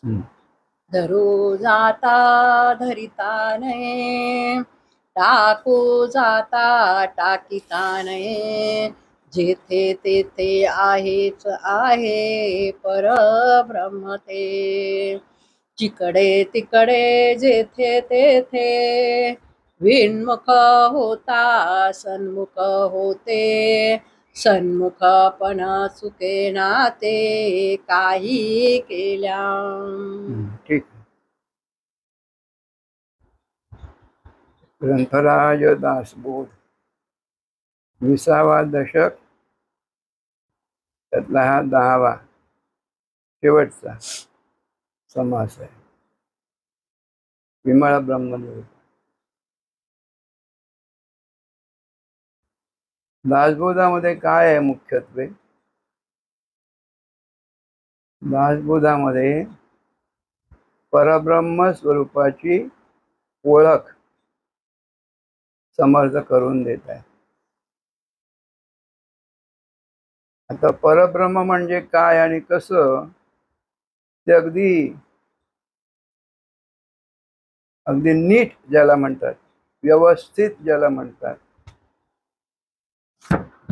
धरू जाता धरिता नये, टाकू जाता टाकिता नये, जेथे तेथे आहेच आहे परब्रह्म ते, जिकडे तिकडे जेथे तेथे, विन्मुख होता सन्मुख होते, सन्मुखपण चुके नाते काही केल्या. ठीक. ग्रंथराज दासबोध 20वा दशक, त्यातला हा 10वा शेवटचा समास आहे. विमळ ब्रह्मदेव. दासबोधामध्ये काय आहे मुख्यत्वे? दासबोधामध्ये परब्रह्म स्वरूपाची ओळख समर्थ करून देत आहे. आता परब्रह्म म्हणजे काय आणि कसं ते अगदी नीट ज्याला म्हणतात, व्यवस्थित ज्याला म्हणतात,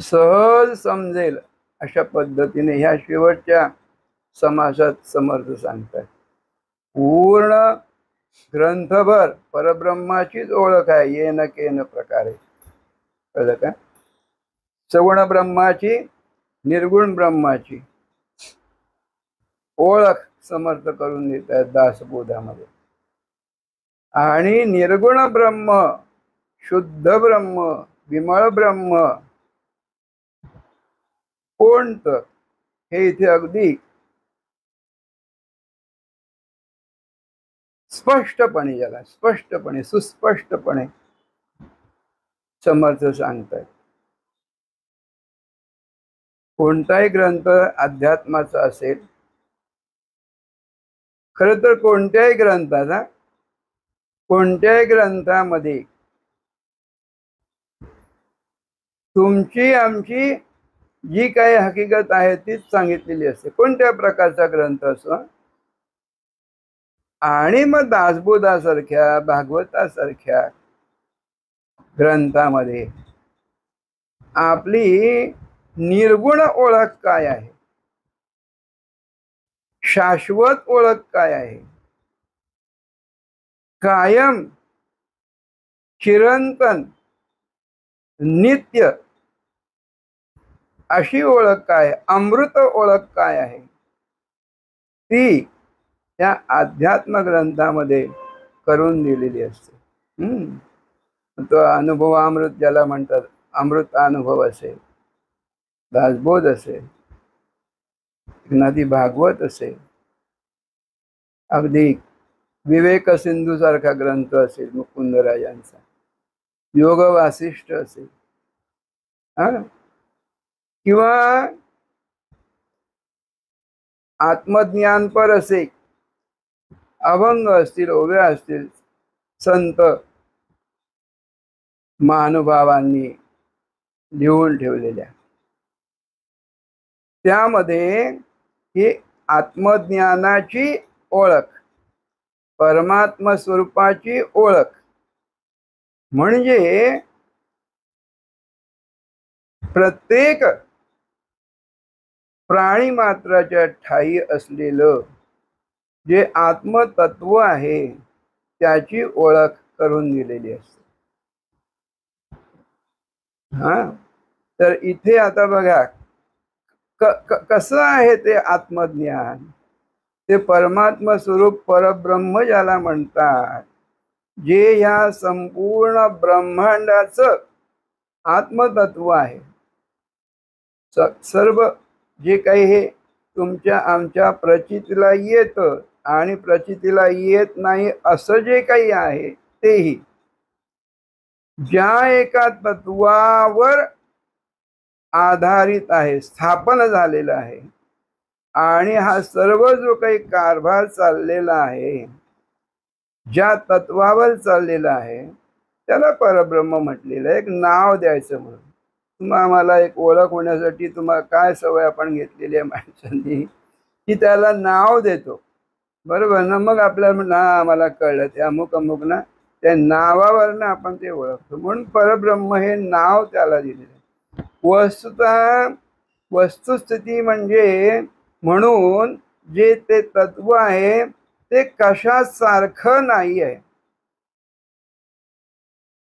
सहज समजेल अशा पद्धतीने ह्या शेवटच्या समासात समर्थ सांगतात. पूर्ण ग्रंथभर परब्रह्माचीच ओळख आहे येन केन प्रकारे. कळलं का? सगुण ब्रह्माची, निर्गुण ब्रह्माची ओळख समर्थ करून देत आहेत दासबोधामध्ये. आणि निर्गुण ब्रह्म, शुद्ध ब्रह्म, विमळ ब्रह्म कोणतं हे इथे अगदी स्पष्टपणे, ज्याला स्पष्टपणे सुस्पष्टपणे समर्थ सांगतात. कोणताही ग्रंथ अध्यात्माचा असेल, खर तर कोणत्याही ग्रंथामध्ये तुमची आमची जी काही हकीकत आहे तीच सांगितलेली असते, कोणत्या प्रकारचा ग्रंथ असो. आणि मग दासबोधासारख्या, भागवतासारख्या ग्रंथामध्ये आपली निर्गुण ओळख काय आहे, शाश्वत ओळख काय आहे, कायम चिरंतन नित्य अशी ओळख काय, अमृत ओळख काय आहे, ती त्या अध्यात्म ग्रंथामध्ये करून दिलेली असते. तो अनुभव अमृत ज्याला म्हणतात, अमृत अनुभव असेल, दासबोध असेल, नदी भागवत असेल, अगदी विवेक सिंधू सारखा ग्रंथ असेल मुकुंदराजांचा, योग वासिष्ठ असेल, किंवा आत्मज्ञानपर असे अभंग असतील, ओव्या असतील, संत महानुभावांनी लिहून ठेवलेल्या, त्यामध्ये ही आत्मज्ञानाची ओळख, परमात्मा स्वरूपाची ओळख म्हणजे प्रत्येक प्राणी मात्राच्या ठायी असलेलं जे आत्मतत्व आहे त्याची ओळख करून दिलेली असते. तर इथे आता बघा कसं आहे ते आत्मज्ञान. ते परमात्मा स्वरूप परब्रह्म ज्याला म्हणतात, जे ह्या संपूर्ण ब्रह्मांडाचं आत्मतत्व आहे. सर्व जे काही हे तुमच्या आमच्या प्रचितीला येतं आणि प्रचितीला येत नाही असं जे काही आहे, तेही ज्या एका तत्वावर आधारित आहे, स्थापन झालेला आहे, आणि हा सर्व जो काही कारभार चाललेला आहे, ज्या तत्वावर चाललेला आहे, त्याला परब्रह्म म्हटलेलं आहे. एक नाव द्यायचं म्हणून. आम्हाला एक ओळख होण्यासाठी तुम्हाला काय सवय आपण घेतलेली आहे माणसांनी, की त्याला नाव देतो. बरोबर ना? मग आपल्याला ना मला कळलं ते अमुक अमुक ना, त्या नावावरनं आपण ते ओळखतो. म्हणून परब्रह्म हे नाव त्याला दिलेलं आहे. वस्तुतः वस्तुस्थिती म्हणजे म्हणून जे ते तत्व आहे ते कशासारखं नाही आहे.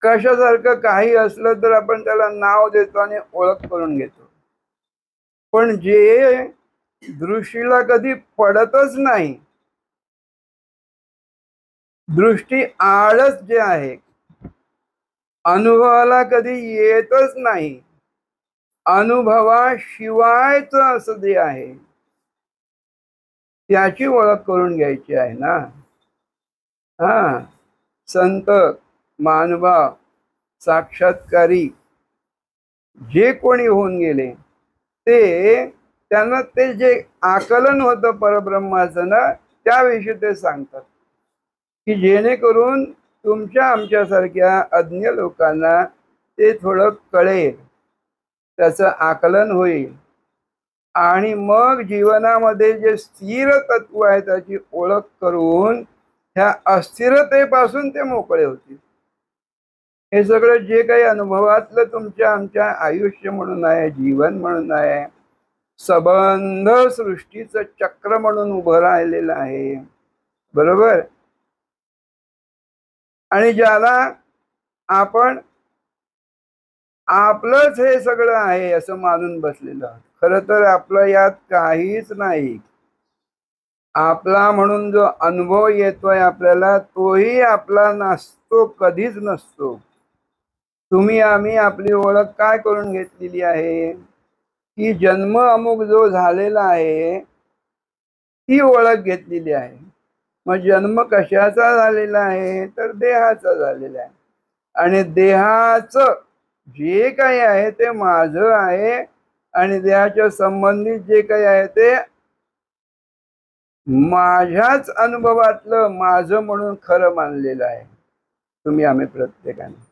कशासारखं काही असलं तर आपण त्याला नाव देतो आणि ओळख करून घेतो. पण जे दृष्टीला कधी पडतच नाही, दृष्टी आडच जे आहे, अनुभवाला कधी येतच नाही, अनुभवाशिवायच असं जे आहे त्याची ओळख करून घ्यायची आहे ना. हा, संत, महानुभाव, साक्षात्कारी जे कोणी होऊन गेले ते, त्यांना ते जे आकलन होतं परब्रह्माचं ना, त्याविषयी ते सांगतात की जेणेकरून तुमच्या आमच्यासारख्या अज्ञ लोकांना ते थोडं कळेल, त्याचं आकलन होईल आणि मग जीवनामध्ये जे स्थिर तत्व आहे त्याची ओळख करून ह्या अस्थिरतेपासून ते मोकळे होतील. हे सगळं जे काही अनुभवातलं तुमच्या आमच्या आयुष्य म्हणून आहे, जीवन म्हणून आहे, संबंध सृष्टीचं चक्र म्हणून उभं राहिलेलं आहे, बरोबर. आणि ज्याला आपण आपलंच हे सगळं आहे असं मानून बसलेलं आहोत. खरं तर आपलं यात काहीच नाही. आपला म्हणून जो अनुभव येतोय आपल्याला तोही आपला नसतो, कधीच नसतो. तुम्ही आम्ही आपली ओळख काय करून घेतलेली आहे की जन्म अमुक जो झालेला आहे ती ओळख घेतलेली आहे. मग जन्म कशाचा झालेला आहे तर देहाचा झालेला आहे आणि देहाचं जे काही आहे ते माझं आहे आणि देहाच्या संबंधित जे काही आहे ते माझ्याच अनुभवातलं माझं म्हणून खरं मानलेलं आहे तुम्ही आम्ही प्रत्येकाने.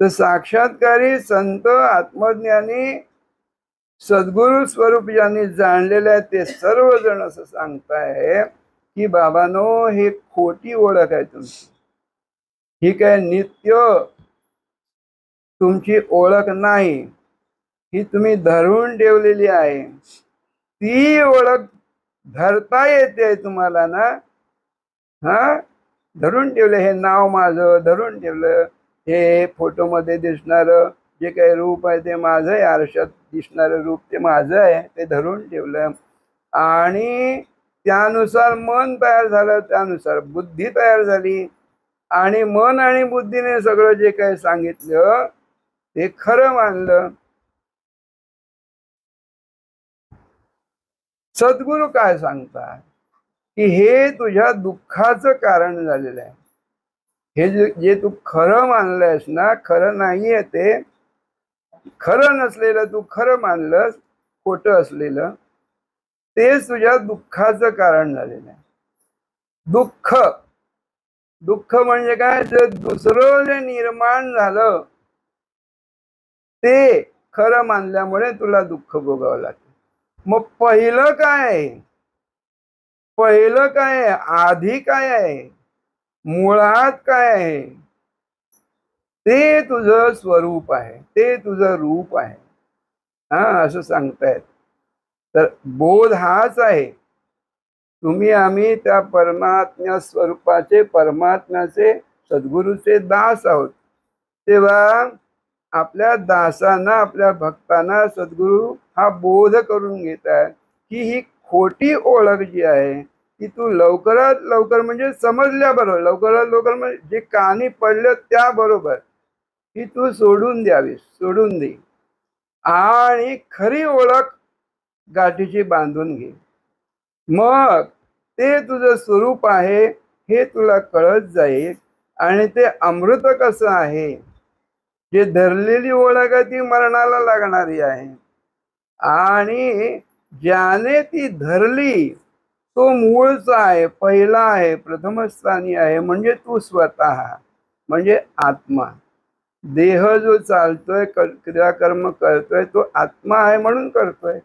तर साक्षात्कारी संत आत्मज्ञानी सद्गुरु स्वरूप ज्यांनी जाणलेलं आहे ते सर्वजण असं सांगताय की बाबांनो ही खोटी ओळख आहे तुमची, ही काय नित्य तुमची ओळख नाही, ही तुम्ही धरून ठेवलेली आहे. ती ओळख धरता येते तुम्हाला ना. हा, धरून ठेवलं हे नाव माझं, धरून ठेवलं हे फोटोमध्ये दिसणारं जे काही रूप आहे ते माझं आहे, आरशात दिसणारं रूप ते माझं आहे, ते धरून ठेवलं आणि त्यानुसार मन तयार झालं, त्यानुसार बुद्धी तयार झाली आणि मन आणि बुद्धीने सगळं जे काही सांगितलं ते खरं मानलं. सद्गुरू काय सांगतात की हे तुझ्या दुःखाचं कारण झालेलं आहे. हे जे तू खरं मानलंयस ना, खरं नाहीये ते, खरं नसलेलं तू खरं मानलंस, खोटं असलेलं तेच तुझ्या दुःखाचं कारण झालेलं आहे. दुःख, दुःख म्हणजे काय, जे दुसरं जे निर्माण झालं ते खरं मानल्यामुळे तुला दुःख भोगावं लागतं. मग पहिलं काय, पहिलं काय, आधी काय आहे, मुळात काय आहे, ते तुझं स्वरूप आहे, ते तुझं रूप आहे. हा, असं सांगतायत. तर बोध हाच आहे, तुम्ही आम्ही त्या परमात्म्या स्वरूपाचे, परमात्म्याचे, सद्गुरूचे दास आहोत. तेव्हा आपल्या दासांना, आपल्या भक्तांना सद्गुरू हा बोध करून घेत आहे की ही खोटी ओळख जी आहे ती तू लवकरात लवकर म्हणजे समजल्याबरोबर, लवकरात लवकर म्हणजे जे कानी पडलं त्याबरोबर ही तू सोडून द्यावी, सोडून दे आणि खरी ओळख गाठीची बांधून घे. मग ते तुझं स्वरूप आहे हे तुला कळत जाईल आणि ते अमृत कसं आहे, जे धरलेली ओळख आहे ती मरणाला लागणारी आहे आणि ज्याने ती धरली तो मूळचा आहे, पहिला आहे, प्रथमस्थानी आहे, म्हणजे तू स्वतः, म्हणजे आत्मा. देह जो चालतोय, क्रियाकर्म करतोय तो आत्मा आहे म्हणून करतोय.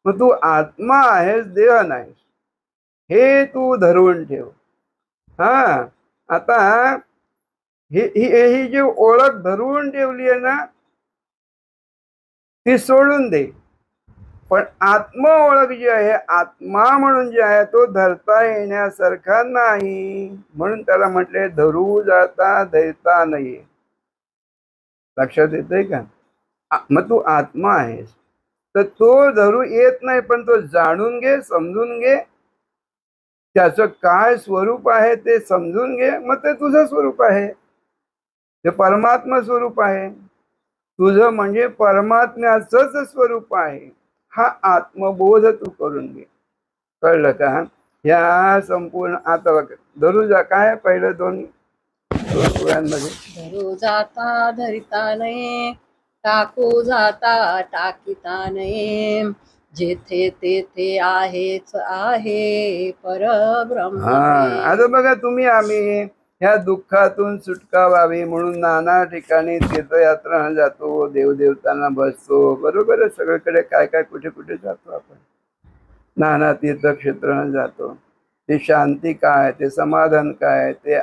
मग तू आत्मा आहेस, देह नाहीस. हे तू धरून ठेव. हा, आता ही जी ओळख धरून ठेवली आहे ना, ती सोडून दे. पण आत्म ओळख जी आहे, आत्मा म्हणून जे आहे, तो धरता येण्यासारखा नाही. म्हणून त्याला म्हटले धरू जाता धरता नाही. लक्षात येतंय का? मग तू आत्मा आहेस, तर तो धरू येत नाही, पण तो जाणून घे, समजून घे, त्याचं काय स्वरूप आहे ते समजून घे. मग ते तुझं स्वरूप आहे, ते परमात्मा स्वरूप आहे. तुझं म्हणजे परमात्म्याचंच स्वरूप आहे. हा आत्मबोध तू करून घे. कळलं का? या संपूर्ण आता बघ, धरू जा काय पहिलं दोन ओळ्यांमध्ये, धरू जाता धरिता नये, टाकू जाता टाकिता नये, जेथे तेथे आहेच आहे परब्रह्म हा. ते. आता बघा, तुम्ही आम्ही ह्या दुःखातून सुटका व्हावी म्हणून नाना ठिकाणी तीर्थयात्रा जातो, देवदेवतांना बसतो, बरोबर आहे. सगळीकडे काय काय कुठे कुठे जातो आपण, नाना तीर्थक्षेत्रांना जातो. ते शांती काय, ते समाधान काय, ते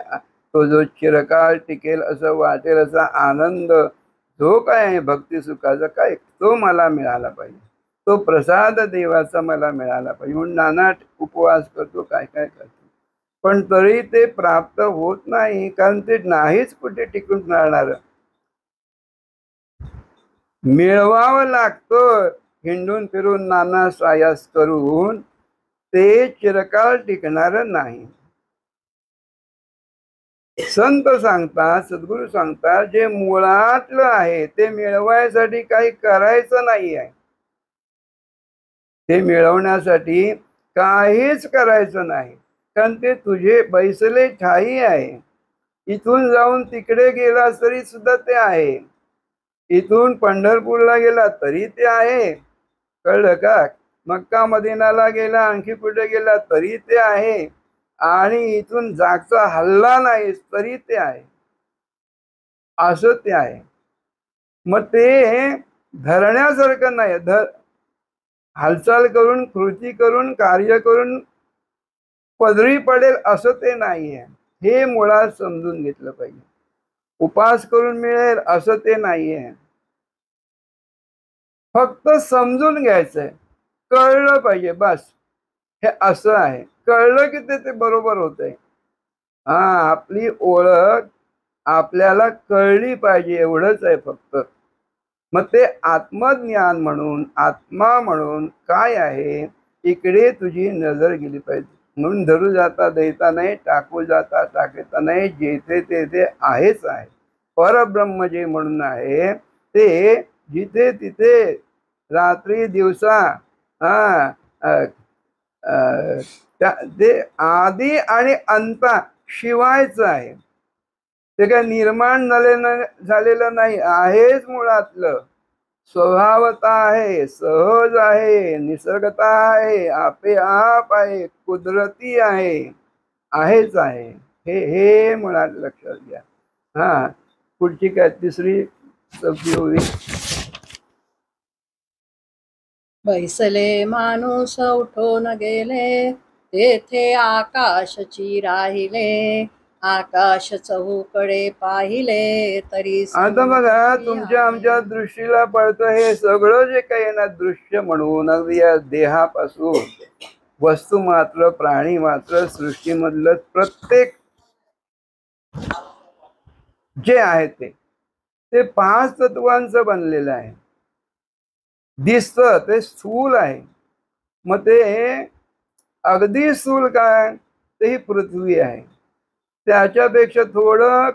तो जो चिरकाळ टिकेल असं वाटेल असा आनंद जो काय आहे भक्ती सुखाचा, काय तो मला मिळाला पाहिजे, तो प्रसाद देवाचा मला मिळाला पाहिजे म्हणून नाना उपवास करतो, काय काय करतो. पण तरी ते प्राप्त होत नाही, कारण ते नाहीच कुठे टिकून राहणार. मिळवावं लागतं हिंडून फिरून, नाना सायास करून. ते चिरकाळ टिकणार नाही. संत सांगतात, सद्गुरू सांगतात, जे मुळातलं आहे ते मिळवायसाठी काही करायचं नाही आहे. ते मिळवण्यासाठी काहीच करायचं नाही, कारण ते तुझे बैसले ठाई आहे. इथून जाऊन तिकडे गेला तरी सुद्धा ते आहे, इथून पंढरपूरला गेला तरी ते आहे. कळलं का? मक्का मदिनाला गेला, आणखी कुठे गेला तरी ते आहे, आणि इथून जागचा हल्ला नाही तरी ते आहे. असं ते आहे. मग ते धरण्यासारखं नाही. हालचाल करून, कृती करून, कार्य करून पदरी पडेल असं ते नाहीये. हे मुळात समजून घेतलं पाहिजे. उपास करून मिळेल असं ते नाहीये. फक्त समजून घ्यायचंय, कळलं पाहिजे बस. हे असं आहे, कळलं की ते बरोबर होतंय. हा, आपली ओळख आपल्याला कळली पाहिजे, एवढंच आहे फक्त. मग ते आत्मज्ञान म्हणून, आत्मा म्हणून काय आहे, इकडे तुझी नजर गेली पाहिजे. म्हणून धरू जाता देता नाही, टाकू जाता टाकता नाही, जेथे तेथे आहेच आहे. परब्रह्म जे म्हणून आहे ते जिथे तिथे रात्री दिवसा, हा, ते आदी आणि अंता शिवायचं आहे. ते काय निर्माण झालेलं नाही, आहेच मुळातलं. स्वभावता आहे, सहज आहे, निसर्गता आहे, आपे आप आहे, कुदरती आहे, आहेच आहे. हे मुळात लक्षात घ्या. हा, पुढची काय तिसरी चौथी होईल. बैसले माणूस उठून गेले, तेथे आकाशची राहिले, आकाश चहूकडे पाहिले तरी आता बघा, समजती तुमच्या आमच्या आहे. दृष्टीला पडतं हे सगळं जे काही ना दृश्य म्हणून, अगदी या देहापासून वस्तू मात्र, प्राणी मात्र, सृष्टीमधलं प्रत्येक जे आहे ते पाच तत्वांचं बनलेलं आहे. दिसतं ते स्थूल आहे. मग ते अगदी स्थूल काय, ते ही पृथ्वी आहे. त्याच्यापेक्षा थोडं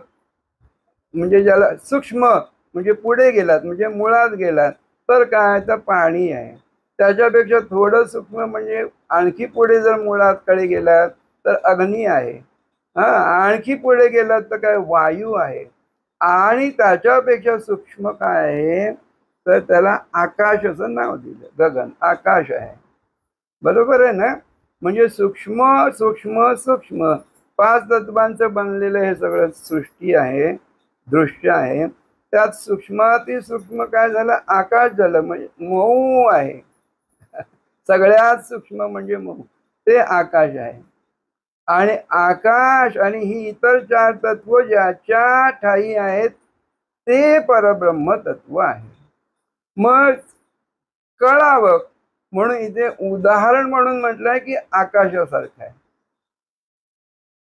म्हणजे ज्याला सूक्ष्म, म्हणजे पुढे गेलात, म्हणजे मुळात गेलात तर काय, तर पाणी आहे. त्याच्यापेक्षा थोडं सूक्ष्म म्हणजे आणखी पुढे जर मुळात कडे गेलात तर अग्नी आहे. हा, आणखी पुढे गेलात तर काय, वायू आहे. आणि त्याच्यापेक्षा सूक्ष्म काय आहे, तर त्याला आकाश असं नाव दिलं. गगन, आकाश आहे. बरोबर आहे ना? म्हणजे सूक्ष्म सूक्ष्म सूक्ष्म पाच तत्वांचं बनलेलं हे सगळं सृष्टी आहे, दृश्य आहे. त्यात सूक्ष्माती सूक्ष्म काय झालं, आकाश झालं. म्हणजे मऊ आहे. सगळ्यात सूक्ष्म म्हणजे मऊ. ते आकाश आहे. आणि आकाश आणि ही इतर चार तत्व ज्याच्या ठाई आहेत ते परब्रह्म तत्व आहे. मग कळावं म्हणून इथे उदाहरण म्हणून म्हटलंय की आकाशासारखं आहे.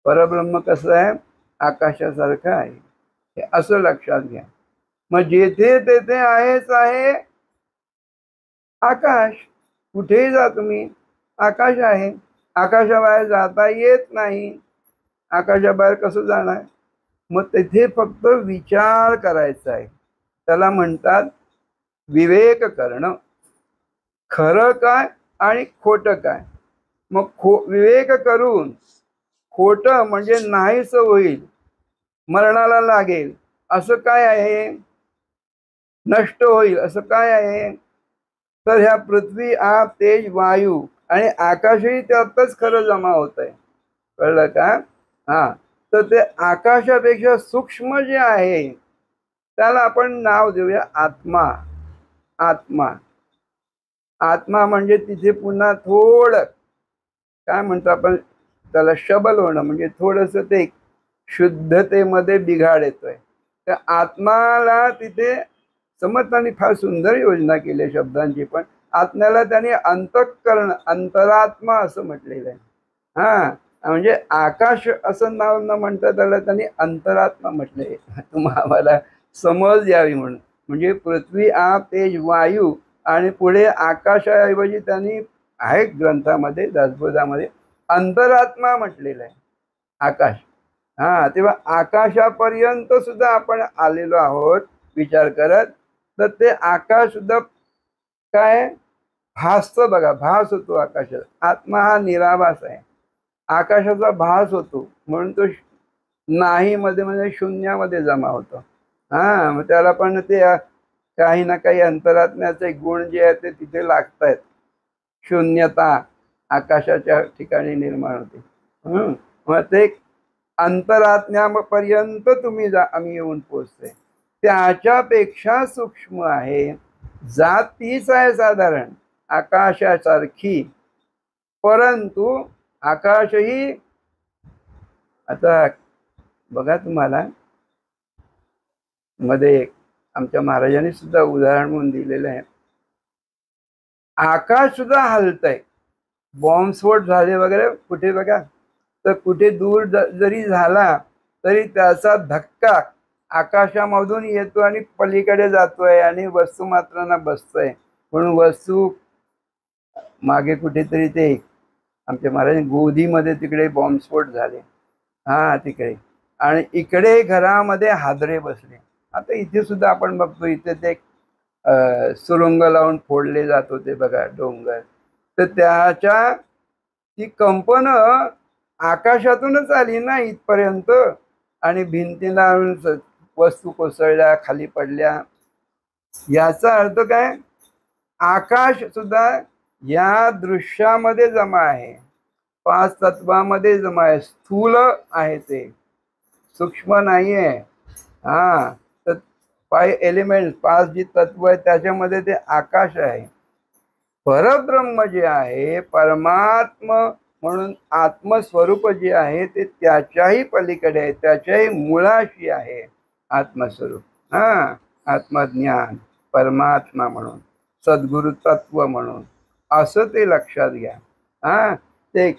परब्रह्म कसं आहे? आकाशासारखं आहे, हे असं लक्षात घ्या. मग जेथे तेथे आहेच आहे आकाश. कुठेही जा तुम्ही, आकाश आहे. आकाशाबाहेर जाता येत नाही. आकाशाबाहेर कसं जाणार? मग तिथे फक्त विचार करायचा आहे. त्याला म्हणतात विवेक करणं. खरं काय आणि खोटं काय. मग विवेक करून खोटं म्हणजे नाहीच होईल, मरणाला लागेल असं काय आहे, नष्ट होईल असं काय आहे, तर ह्या पृथ्वी आप तेज वायू आणि आकाशही त्यातच खरं जमा होत आहे. कळलं का? हा, तर ते आकाशापेक्षा सूक्ष्म जे आहे त्याला आपण नाव देऊया आत्मा. आत्मा आत्मा म्हणजे तिथे पुन्हा थोडं काय म्हणतो आपण त्याला, शबल होणं, म्हणजे थोडस ते शुद्धतेमध्ये बिघाड येतोय. तर आत्माला तिथे समर्थांनी फार सुंदर योजना केली शब्दांची. पण आत्म्याला त्याने अंतःकरण, अंतरात्मा असं म्हटलेलं आहे. हा, म्हणजे आकाश असं नाव न म्हणता त्याला त्यांनी अंतरात्मा म्हटलंय. तुम्हाला समज यावी म्हणून. म्हणजे पृथ्वी आप तेज वायू आणि पुढे आकाशाऐवजी त्यांनी आहे ग्रंथामध्ये दासबोधामध्ये अंतरात्मा म्हटलेलं आहे. आकाश. हा, तेव्हा आकाशापर्यंत सुद्धा आपण आलेलो आहोत विचार करत. तर ते आकाश सुद्धा काय भासतं बघा, भास होतो आकाशात. आत्मा हा निराभास आहे. आकाशाचा भास होतो म्हणून तो नाही मध्ये म्हणजे शून्यामध्ये जमा होतो. हा, मग त्याला पण ते काही ना काही अंतरात्म्याचे गुण जे आहेत ते तिथे लागतायत. शून्यता आकाशाच्या ठिकाणी निर्माण होते. मग ते अंतरात्म्यापर्यंत तुम्ही आम्ही येऊन पोचते. त्याच्यापेक्षा सूक्ष्म आहे. जात तीच आहे साधारण आकाशासारखी, परंतु आकाशही आता बघा तुम्हाला मध्ये आमच्या महाराजांनी सुद्धा उदाहरण म्हणून दिलेलं आहे. आकाश सुद्धा हलतंय. बॉम्बस्फोट झाले वगैरे कुठे बघा, तर कुठे दूर जरी झाला तरी त्याचा धक्का आकाशामधून येतो आणि पलीकडे जातोय आणि वस्तुमात्रांना बसतोय. म्हणून वस्तू मागे कुठेतरी ते आमच्या महाराजांनी गोधीमध्ये तिकडे बॉम्बस्फोट झाले. हा, तिकडे. आणि इकडे घरामध्ये हादरे बसले. आता इथे सुद्धा आपण बघतो, इथे ते सुरुंग लावून फोडले जात होते बघा डोंगर. तर त्याच्या ती कंपन आकाशातूनच आली ना इथपर्यंत, आणि भिंतीला वस्तू कोसळल्या, खाली पडल्या. याचा अर्थ काय? आकाश सुद्धा या दृश्यामध्ये जमा आहे, पाच तत्वामध्ये जमा आहे. स्थूल आहे ते, सूक्ष्म नाहीये. हा, तर 5 एलिमेंट, 5 जी तत्व आहेत त्याच्यामध्ये ते आकाश आहे. परब्रह्म जे आहे, परमात्म म्हणून आत्मस्वरूप जे आहे ते त्याच्याही पलीकडे आहे, त्याच्याही मुळाशी आहे आत्मस्वरूप. हा, आत्मज्ञान, परमात्मा म्हणून, सद्गुरु तत्व म्हणून, असं ते लक्षात घ्या. हा, ते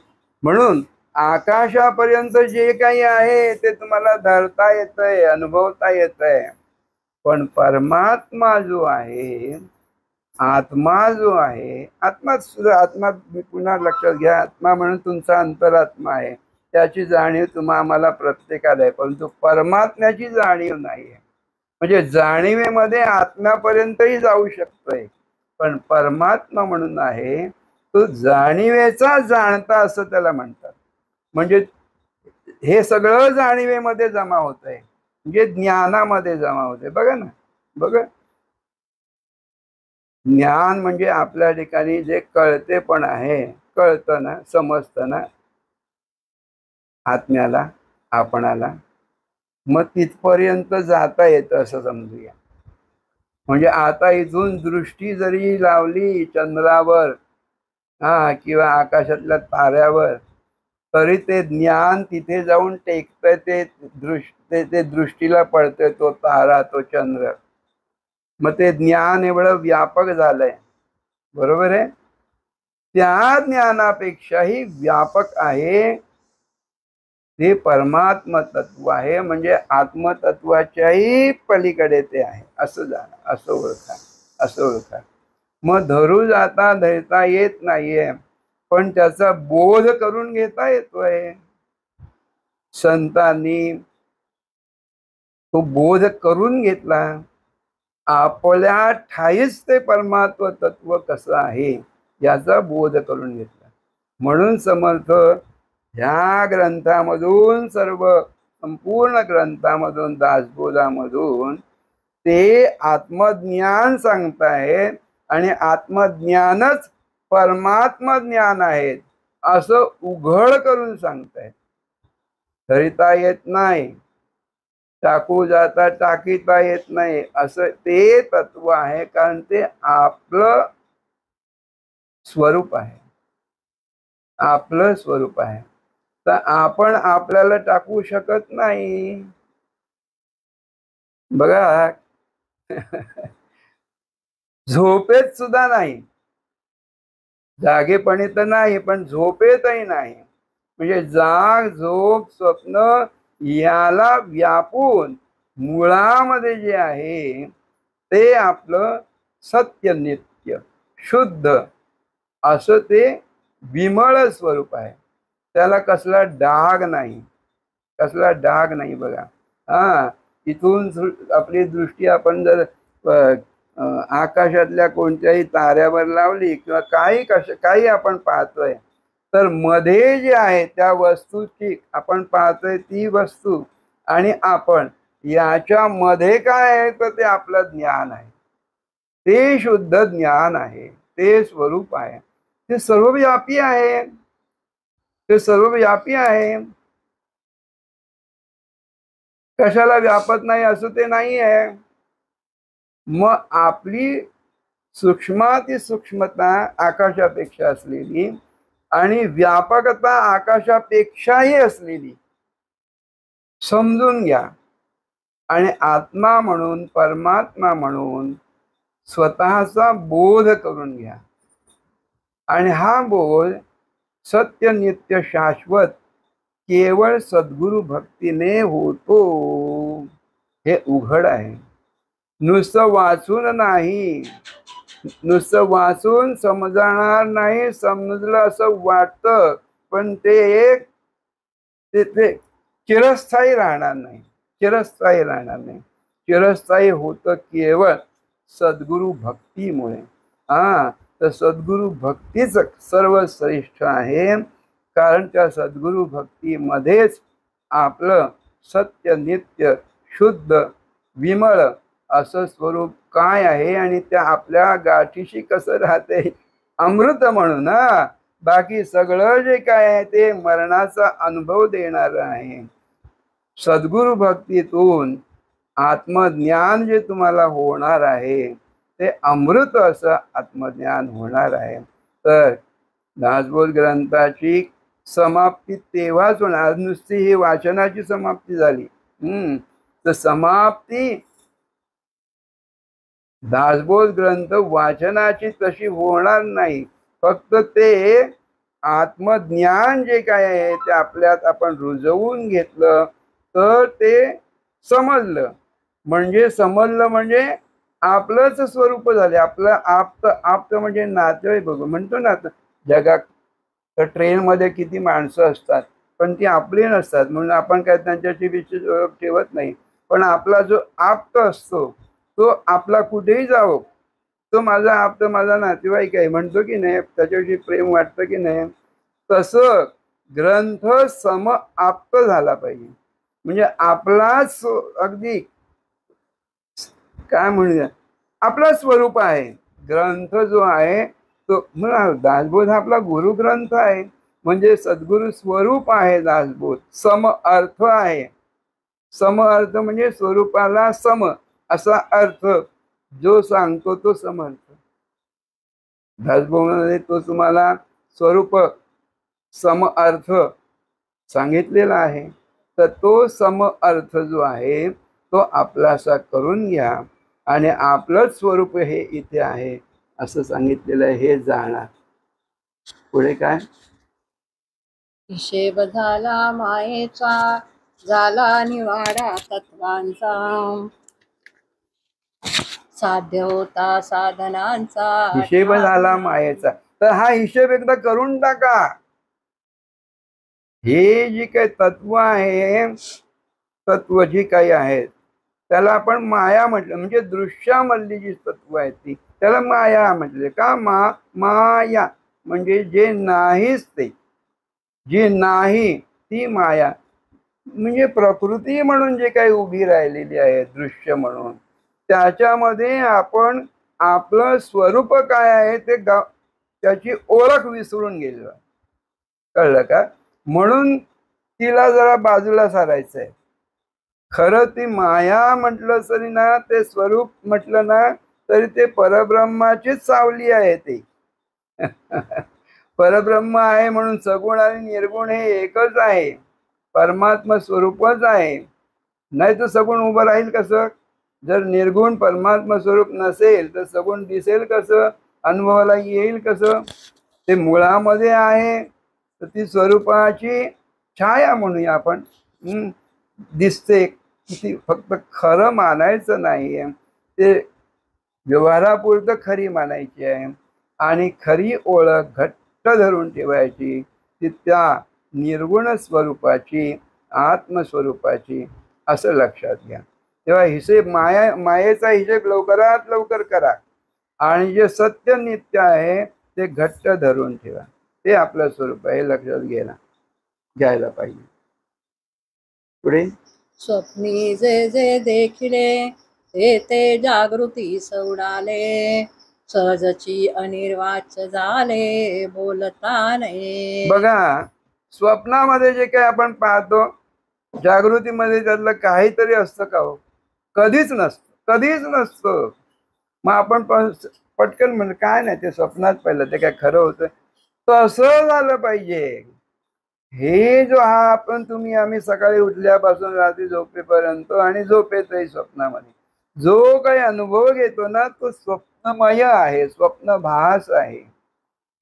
म्हणून आकाशापर्यंत जे काही आहे ते तुम्हाला धरता येतंय, अनुभवता येतंय. पण परमात्मा जो आहे, आत्मा जो आहे, आत्मा पुन्हा लक्षात घ्या, आत्मा म्हणून तुमचा अंतरात्मा आहे. त्याची जाणीव आम्हाला प्रत्येकाला आहे, परंतु परमात्म्याची जाणीव नाहीये. म्हणजे जाणीवेमध्ये आत्म्यापर्यंतही जाऊ शकतोय, पण परमात्मा म्हणून आहे तो जाणीवेचा जाणता असं त्याला म्हणतात. म्हणजे हे सगळं जाणीवेमध्ये जमा होत आहे, म्हणजे ज्ञानामध्ये जमा होते. बघा ना, बघा, ज्ञान म्हणजे आपल्या ठिकाणी जे कळते पण आहे, कळतं ना, समजतं ना आत्म्याला, आपणाला. मग तिथपर्यंत जाता येतं असं समजूया. म्हणजे आता इथून दृष्टी जरी लावली चंद्रावर हा, किंवा आकाशातल्या ताऱ्यावर, तरी ते ज्ञान तिथे जाऊन टेकतंय, ते दृष्टीला पडतंय, तो तारा, तो चंद्र. मग ते ज्ञान एवढं व्यापक झालंय, बरोबर आहे. त्या ज्ञानापेक्षाही व्यापक आहे ते परमात्म तत्व आहे, म्हणजे आत्मतत्वाच्याही पलीकडे ते आहे, असं झालं, असं ओळखा, असं ओळखा. मग धरू जाता धरता येत नाहीये, पण त्याचा बोध करून घेता येतोय. संतांनी तो बोध करून घेतला, आपल्या ठाईच ते परमात्म तत्व कसं आहे याचा बोध करून घेतला. म्हणून समर्थ ह्या ग्रंथामधून, सर्व संपूर्ण ग्रंथामधून, दासबोधामधून ते आत्मज्ञान सांगतायत, आणि आत्मज्ञानच परमात्म ज्ञान आहेत असं उघड करून सांगतायत. धरिता येत नाही, टाकू जाता टाकीता येत नाही, असं ते तत्व आहे, कारण ते आपलं स्वरूप आहे, आपलं स्वरूप आहे. तर आपण आपल्याला टाकू शकत नाही. बघा, झोपेत सुद्धा नाही, जागेपणी तर नाही, पण झोपेतही नाही. म्हणजे जाग, झोप, स्वप्न याला व्यापून मुळामध्ये जे आहे ते आपलं सत्य, नित्य, शुद्ध असं ते विमळ स्वरूप आहे. त्याला कसला डाग नाही, कसला डाग नाही. बघा, हा, इथून आपली दृष्टी आपण जर आकाशातल्या कोणत्याही ताऱ्यावर लावली, किंवा काही आपण पाहतोय, तर मध्ये जे आहे त्या वस्तूची आपण पाहतोय, ती वस्तू आणि आपण याच्या मध्ये काय आहे, तर ते आपलं ज्ञान आहे, ते शुद्ध ज्ञान आहे, ते स्वरूप आहे, ते सर्वव्यापी आहे, ते सर्वव्यापी आहे. कशाला व्यापत नाही असं ते नाही आहे. मग आपली सूक्ष्माती सूक्ष्मता आकाशापेक्षा असलेली, आणि व्यापकता आकाशापेक्षाही असलेली समजून घ्या, आणि आत्मा म्हणून, परमात्मा म्हणून स्वतःचा बोध करून घ्या. आणि हा बोध सत्य, नित्य, शाश्वत केवळ सद्गुरु भक्तीने होतो, हे उघड आहे. नुसतं वाचून नाही, नुसतं वाचून समजणार नाही, समजलं असं वाटतं, पण ते चिरस्थायी राहणार नाही, चिरस्थायी राहणार नाही. चिरस्थायी होतं केवळ सद्गुरु भक्तीमुळे. हा, तर सद्गुरु भक्तीच सर्वश्रेष्ठ आहे, कारण त्या सद्गुरु भक्तीमध्येच आपलं सत्य, नित्य, शुद्ध, विमळ असं स्वरूप काय आहे, आणि त्या आपल्या गाठीशी कसं राहते, अमृत म्हणून. हा, बाकी सगळं जे काय आहे ते मरणाचा अनुभव देणार आहे. सद्गुरु भक्तीतून आत्मज्ञान जे तुम्हाला होणार आहे ते अमृत असं आत्मज्ञान होणार आहे. तर दासबोध ग्रंथाची समाप्ती तेव्हाच होणार, नुसती ही वाचनाची समाप्ती झाली, तर समाप्ती दासबोध ग्रंथ वाचनाची तशी होणार नाही. फक्त ते आत्मज्ञान जे काय आहे ते आपल्यात आपण रुजवून घेतलं, तर ते समजलं, म्हणजे आपलंच स्वरूप झाले. आपलं आप्त म्हणजे नातेवाईक. बघू म्हणतो ना, जगात तर ट्रेनमध्ये किती माणसं असतात, पण ती आपली नसतात, म्हणून आपण काय त्यांच्याशी विशेष ओळख ठेवत नाही. पण आपला जो आप्त असतो, तो आपला कुठेही जावो, तो माझा आप्त, माझा नातेवाईक आहे म्हणतो की नाही, त्याच्याविषयी प्रेम वाटतं की नाही. तसं ग्रंथ सम आप्त झाला पाहिजे, म्हणजे आपलाच अगदी काय म्हणूया, आपला स्वरूप आहे. ग्रंथ जो आहे तो दासबोध आपला गुरु ग्रंथ आहे, म्हणजे सद्गुरु स्वरूप आहे दासबोध. सम अर्थ आहे, सम अर्थ म्हणजे स्वरूपाला सम असा अर्थ जो सांगतो तो समर्थ. दासबोधामध्ये तो तुम्हाला स्वरूप सम अर्थ सांगितलेला आहे. तर तो सम अर्थ जो आहे तो आपलासा करून घ्या आणि आपलंच स्वरूप हे इथे आहे असं सांगितलेलं आहे. हे जाणार. पुढे काय? हिशेब झाला मायेचा, झाला निवाडा तत्वांचा, साध्य होता साधनांचा. हिशेब झाला मायेचा. तर हा हिशेब एकदा करून टाका. हे जी काही तत्व आहे, तत्व जी काही आहेत त्याला आपण माया म्हटलं. म्हणजे दृश्यामधली जी तत्व आहेत ती त्याला माया म्हटले. का? माया म्हणजे जे नाहीच ते, जे नाही ती माया. म्हणजे प्रकृती म्हणून जे काही उभी राहिलेली आहे दृश्य म्हणून, त्याच्यामध्ये आपण आपलं स्वरूप काय आहे ते त्याची ओळख विसरून गेलो. कळलं का? म्हणून तिला जरा बाजूला सारायचंय. खरं ती माया म्हटलं तरी ना, ते स्वरूप म्हटलं ना तरी ते परब्रह्माचीच सावली आहे ते. परब्रह्म आहे म्हणून सगुण आणि निर्गुण हे एकच आहे, परमात्मा स्वरूपच आहे. नाही तर सगुण उभं राहील कसं? जर निर्गुण परमात्मा स्वरूप नसेल तर सगुण दिसेल कसं, अनुभवाला येईल कसं? ते मुळामध्ये आहे तर ती स्वरूपाची छाया म्हणूया आपण, दिसते. ती फक्त खरं मानायचं नाहीये, ते व्यवहारापुरतं खरी मानायची आहे. आणि खरी ओळख घट्ट धरून ठेवायची ती त्या निर्गुण स्वरूपाची, आत्मस्वरूपाची, असं लक्षात घ्या. तेव्हा हिशेब मायेचा हिशेब लवकरात लवकर करा आणि जे सत्य नित्य आहे ते घट्ट धरून ठेवा. ते आपलं स्वरूप आहे, लक्षात घ्यायला पाहिजे. पुढे स्वप्नी जे जे देखिले, ते ते जागृती सौडाले, सहजची अनिर्वाच झाले, बोलता नये. बघा, स्वप्नामध्ये जे काही आपण पाहतो, जागृतीमध्ये त्यातलं काहीतरी असतं का हो? कधीच नसतं, कधीच नसतं. मग आपण पटकन म्हणजे काय नाही, ते स्वप्नात पाहिलं ते काय खरं होतं? तसं झालं पाहिजे. हे जो हा आपण आम्ही सकाळी उठल्यापासून रात्री झोपेपर्यंत आणि झोपेतही स्वप्नामध्ये जो काही अनुभव घेतो ना तो स्वप्नमय आहे, स्वप्नभास आहे.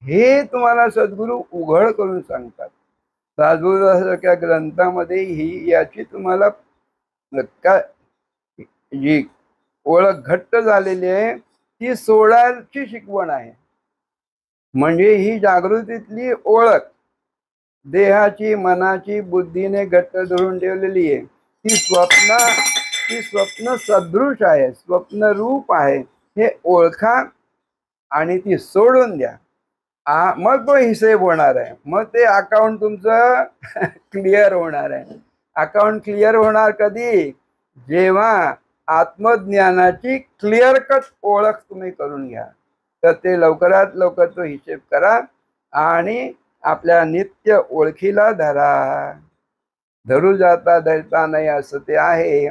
हे तुम्हाला सद्गुरू उघड करून सांगतात. सारख्या ग्रंथामध्ये ही याची तुम्हाला काय जी ओळख घट्ट झालेली आहे ती सोडायची शिकवण आहे. म्हणजे ही जागृतीतली ओळख देहाची, मनाची, बुद्धीने घट्ट धरून ठेवलेली आहे. ती स्वप्न सदृश आहे, स्वप्न रूप आहे. हे ओळखा आणि ती सोडून द्या. मग तो हिशेब होणार आहे. मग ते अकाउंट तुमचं क्लिअर होणार आहे. अकाउंट क्लिअर होणार कधी? जेव्हा आत्मज्ञानाची क्लिअर कट ओळख तुम्ही करून घ्या. तर ते लवकरात लवकर तो हिशेब करा आणि आपल्या नित्य ओळखीला धरा. धरू जाता धरता नाही असं ते आहे.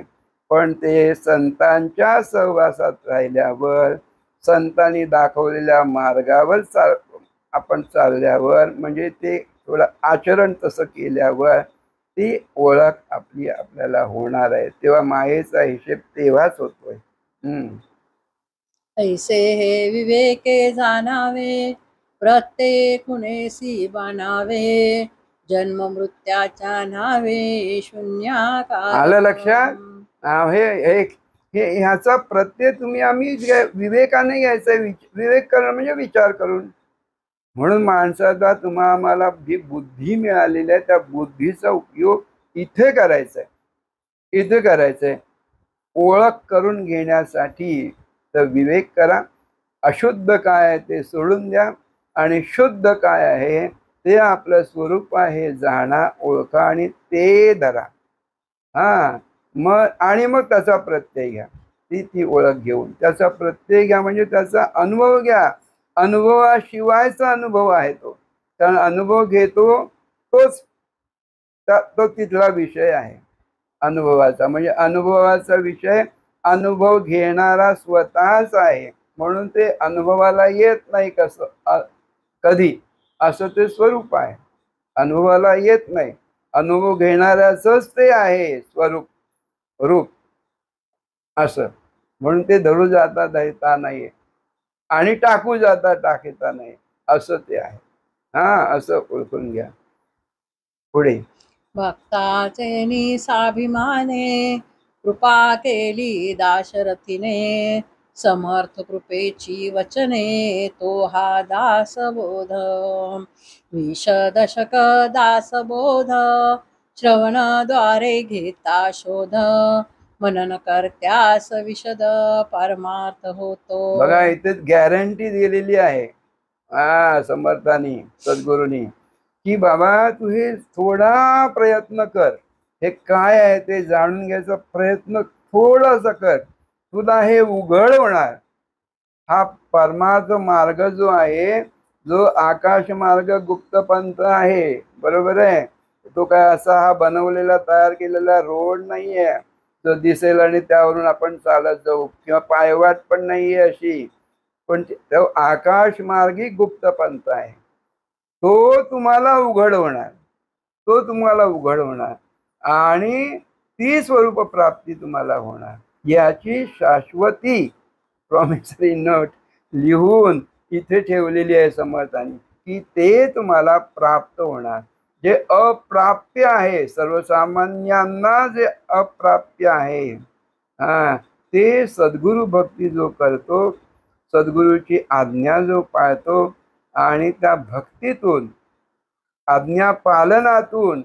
पण ते संतांच्या सहवासात राहिल्यावर, संतांनी दाखवलेल्या मार्गावर आपण चालल्यावर, म्हणजे ते थोडं आचरण तसं केल्यावर ती ओळख आपल्याला होणार आहे. तेव्हा मायेचा हिशेब तेव्हाच होतोय. ऐसे हे विवेके जाणावे, प्रत्येकुणेसी बाणावे, जन्म मृत्याच्या नावे शून्याकार. आलं लक्षात? हे ह्याचा प्रत्यय आम्ही विवेकाने घ्यायचा. विवेक करणं म्हणजे विचार करून. म्हणून माणसाचा आम्हाला जी बुद्धी मिळालेली आहे त्या बुद्धीचा उपयोग इथे करायचा आहे, इथे करायचा आहे. ओळख करून घेण्यासाठी तर विवेक करा. अशुद्ध काय आहे ते सोडून द्या आणि शुद्ध काय आहे ते आपलं स्वरूप आहे जाणा, ओळखा आणि ते धरा. मग त्याचा प्रत्यय घ्या. ती ओळख घेऊन त्याचा प्रत्यय घ्या म्हणजे त्याचा अनुभव घ्या. अनुभवाशिवायचा अनुभव आहे तो. कारण अनुभव घेतो तो तिथला विषय आहे अनुभवाचा. म्हणजे अनुभवाचा विषय अनुभव घेणारा स्वतःच आहे. म्हणून ते अनुभवाला येत नाही कसं कधी. असं ते स्वरूप आहे. अनुभवाला येत नाही, अनुभव घेणाऱ्याचंच ते आहे स्वरूप रूप असं. म्हणून ते धरू जाता धरता नाही आणि टाकू जाता टाकीता नाही, असं ते आहे. हा, असं ओळखून घ्या. पुढे भक्ताचे निसाभिमाने कृपा केली दाशरथीने, समर्थ कृपेची वचने तो हा दासबोध. विशदशक दासबोध श्रवणद्वारे घेता शोध, मनन करत्यास विशद परमार्थ होतो. बघा, इथेच गॅरंटी दिलेली आहे समर्थांनी सद्गुरूंनी, की बाबा तू हे थोडा प्रयत्न कर, हे काय आहे ते जाणून घ्यायचा प्रयत्न थोडासा कर, तुला हे उघड होणार. हा परमार्थ मार्ग जो आहे, जो आकाश मार्ग गुप्त पंथ आहे, बरोबर आहे, तो काय असा हा बनवलेला तयार केलेला रोड नाहीये जो दिसेल आणि त्यावरून आपण चालत जाऊ, किंवा पायवाट पण नाहीये अशी, पण तो आकाश मार्गी गुप्त पंथ आहे. तो तुम्हाला उघड होणार, तो तुम्हाला उघड होणार आणि ती स्वरूप प्राप्ती तुम्हाला होणार. याची शाश्वती प्रॉमिसरी नोट लिहून इथे ठेवलेली आहे समर्थांनी, की ते तुम्हाला प्राप्त होणार. जे अप्राप्य आहे, सर्वसामान्यांना जे अप्राप्य आहे, ते सद्गुरु भक्ती जो करतो, सद्गुरूची आज्ञा जो पाळतो आणि त्या भक्तीतून आज्ञा पालनातून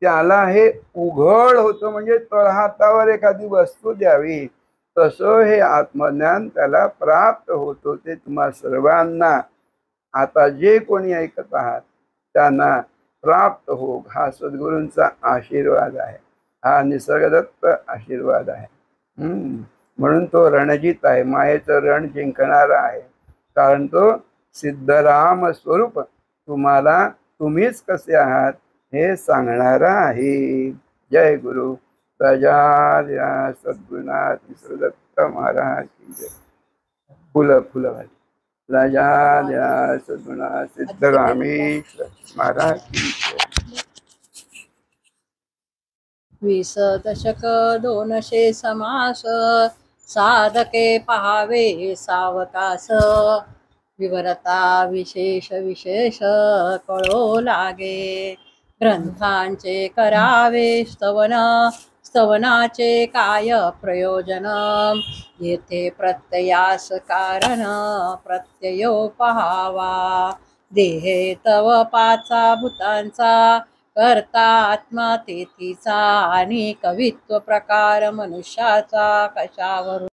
त्याला हे उघड होतं. म्हणजे तळहातावर एखादी वस्तू द्यावी तसं हे आत्मज्ञान त्याला प्राप्त होतो. ते तुम्हा सर्वांना आता जे कोणी ऐकत आहात त्यांना प्राप्त हो, हा सद्गुरूंचा आशीर्वाद आहे, हा निसर्गदत्त आशीर्वाद आहे. म्हणून तो रणजित आहे, मायेचं रण जिंकणारा आहे, कारण तो सिद्धराम स्वरूप तुम्हाला तुम्हीच कसे आहात हे सांगणारा आहे. जय गुरु प्रजा सद्गुरुनाथ निसर्गदत्त महाराज की जय. फुलं फुलं घाल. प्रजा सद्गुरुनाथ सिद्धरामेश्वर महाराज की जय. 20 दशक 200 समास, साधके पहावे सावकाश, विवरता विशेष विशेष कळो लागे. ग्रंथांचे करावे स्तवन, स्तवनाचे काय प्रयोजन, येथे प्रत्ययास कारण प्रत्ययो पहावा. देहे तव पाचा भूतांचा, करता आत्मा तेथीचा, आणि कवित्व प्रकार मनुष्याचा कशावरून